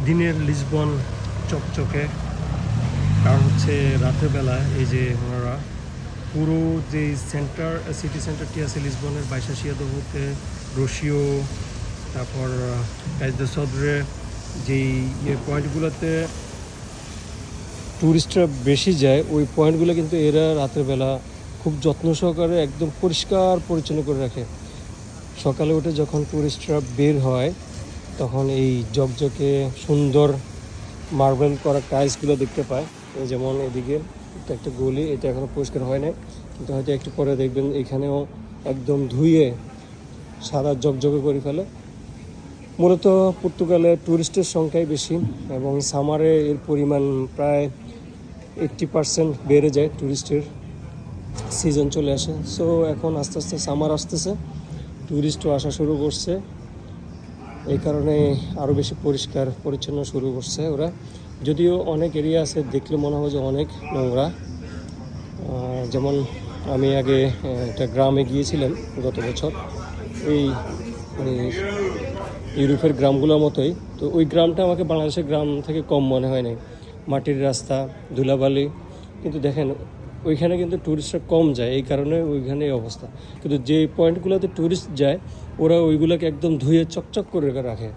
দিনের লিসবন চকচকে, কারণ হচ্ছে রাতের বেলা এই যে ওনারা পুরো যে সিটি সেন্টারটি আছে লিসবনের, বাইশাসিয়াদো হতে রশিও, তারপর কাইজদা সদরে, যেই পয়েন্টগুলোতে ট্যুরিস্টরা বেশি যায়, ওই পয়েন্টগুলো কিন্তু এরা রাতের বেলা খুব যত্ন সহকারে একদম পরিষ্কার পরিচ্ছন্ন করে রাখে। সকালে উঠে যখন ট্যুরিস্টরা বের হয় তখন এই জকজকে সুন্দর মার্বেল করা টাইলসগুলো দেখতে পায়। এই যেমন এদিকে একটা গলি, এটা এখনও পরিষ্কার হয় নাই, কিন্তু হয়তো একটু পরে দেখবেন এখানেও একদম ধুয়ে সাদা জকজকে করে ফেলে। মূলত পর্তুগালে ট্যুরিস্টের সংখ্যাই বেশি এবং সামারে এর পরিমাণ প্রায় 80% বেড়ে যায়। ট্যুরিস্টের সিজন চলে আসে, সো এখন আস্তে আস্তে সামার আসতেছে, ট্যুরিস্টও আসা শুরু করছে, এই কারণে আরও বেশি পরিষ্কার পরিচ্ছন্ন শুরু করছে ওরা। যদিও অনেক এরিয়া আছে দেখলে মনে হয় যে অনেক নোংরা। যেমন আমি আগে একটা গ্রামে গিয়েছিলাম গত বছর, এই মানে ইউরোপের গ্রামগুলোর মতোই, তো ওই গ্রামটা আমাকে বাংলাদেশের গ্রাম থেকে কম মনে হয় নাই। মাটির রাস্তা, ধুলাবালি, কিন্তু দেখেন ওইখানে কিন্তু ট্যুরিস্টরা কম যায়, এই কারণে ওইখানে এই অবস্থা। কিন্তু যে পয়েন্টগুলোতে ট্যুরিস্ট যায় ওরা ওইগুলোকে একদম ধুয়ে চকচক করে রাখে।